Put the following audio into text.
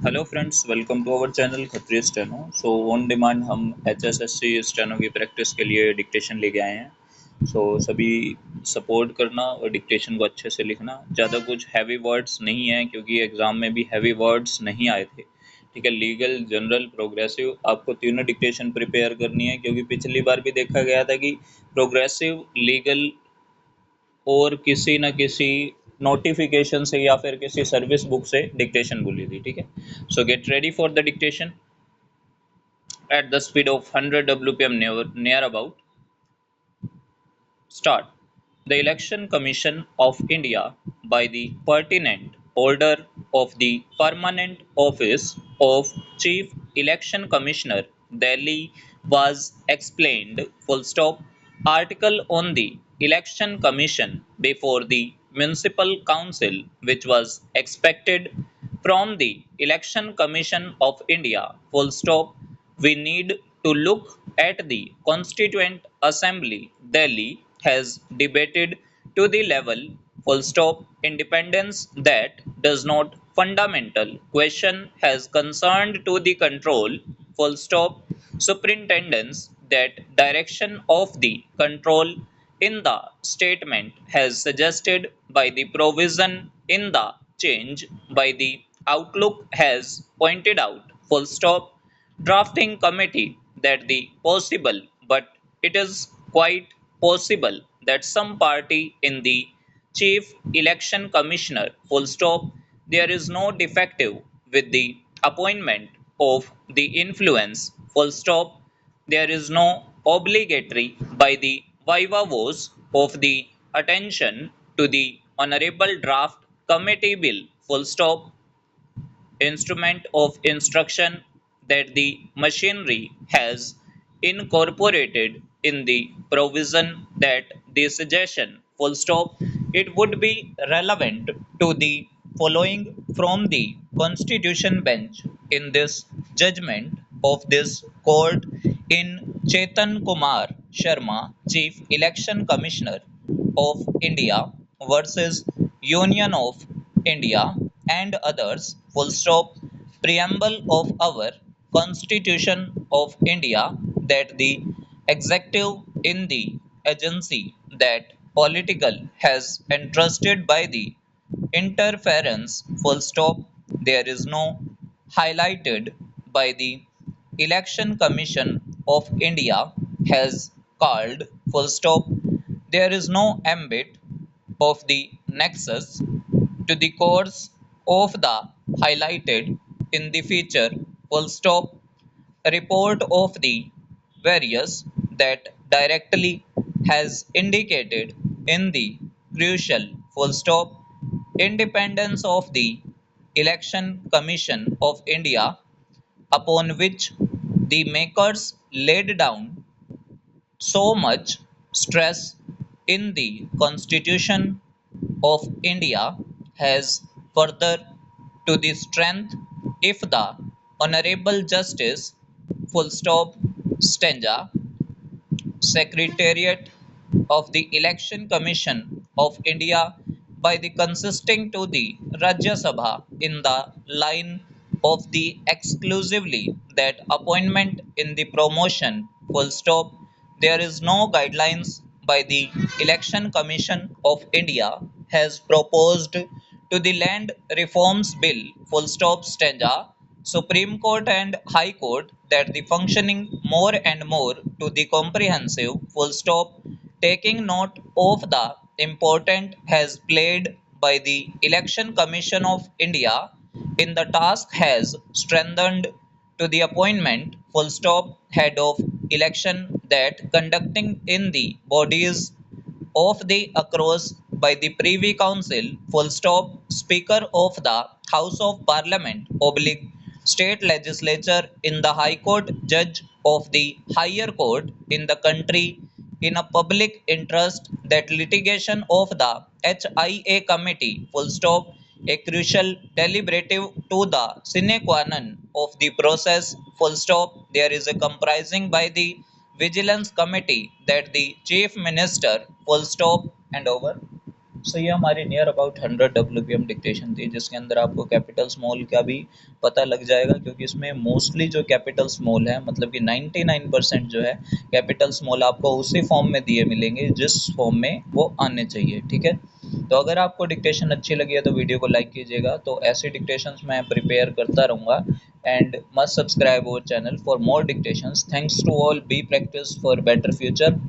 Hello friends, welcome to our channel Khatri steno. On demand हम HSSC steno की practice के लिए डिक्टेशन लेके आए हैं। सभी सपोर्ट करना और डिक्टेशन को अच्छे से लिखना। ज़्यादा कुछ हैवी वर्ड्स नहीं है क्योंकि एग्ज़ाम में भी हैवी वर्ड्स नहीं आए थे। ठीक है, लीगल, जनरल, प्रोग्रेसिव आपको तीनों डिक्टेशन प्रिपेयर करनी है क्योंकि पिछली बार भी देखा गया था कि प्रोग्रेसिव, लीगल और किसी न किसी नोटिफिकेशन से या फिर किसी सर्विस बुक से डिक्टेशन बोली थी। ठीक है, सो get ready for the dictation at the speed of 100 wpm near about. Start. The Election Commission of India, by the pertinent order of the Permanent Office of Chief Election Commissioner, Delhi, was explained. Full stop. Article on the Election Commission before the Municipal Council, which was expected from the Election Commission of India. Full stop. We need to look at the Constituent Assembly. Delhi has debated to the level full stop independence that does not fundamental question has concerned to the control full stop superintendence that direction of the control in the statement has suggested by the provision in the change by the outlook has pointed out full stop drafting committee that the possible, but it is quite possible that some party in the chief election commissioner full stop there is no defective with the appointment of the influence full stop there is no obligatory by the viva voce of the attention to the honorable draft committee bill full stop instrument of instruction that the machinery has incorporated in the provision that the suggestion full stop it would be relevant to the following from the constitution bench in this judgment of this court in Chetan Kumar Sharma, Chief Election Commissioner of India versus Union of India and others full stop preamble of our Constitution of India that the executive in the agency that political has entrusted by the interference full stop there is no highlighted by the election commission of India has called full stop there is no ambit of the nexus to the course of the highlighted in the feature full stop report of the various that directly has indicated in the crucial full stop independence of the election commission of India upon which the makers laid down so much stress in the constitution of India has further to the strength if the Honorable Justice full stop Stenja Secretariat of the Election Commission of India by the consisting to the Rajya Sabha in the line of the exclusively that appointment in the promotion full stop there is no guidelines by the Election Commission of India has proposed to the land reforms bill full stop stanza Supreme Court and High Court that the functioning more and more to the comprehensive full stop taking note of the important has played by the Election Commission of India in the task has strengthened to the appointment full stop head of election that conducting in the bodies of the across by the Privy Council full stop Speaker of the House of Parliament oblique State Legislature in the High Court Judge of the Higher Court in the country in a public interest that litigation of the HIA committee full stop a crucial deliberative to the sine qua non of the process full stop there is a comprising by the vigilance committee that the chief minister full stop and over सो ये हमारी near about 100 dictation थी, जिसके अंदर आपको capital small का भी पता लग जाएगा, क्योंकि इसमें मोस्टली जो कैपिटल स्मॉल है, मतलब कि 99% जो है कैपिटल स्मॉल आपको उसी फॉर्म में दिए मिलेंगे जिस फॉर्म में वो आने चाहिए। ठीक है, तो अगर आपको डिक्टेशन अच्छी लगी है तो वीडियो को लाइक कीजिएगा। तो ऐसी डिक्टेशंस मैं प्रिपेयर करता रहूँगा, and must subscribe our channel for more dictations. Thanks to all, be practice for better future.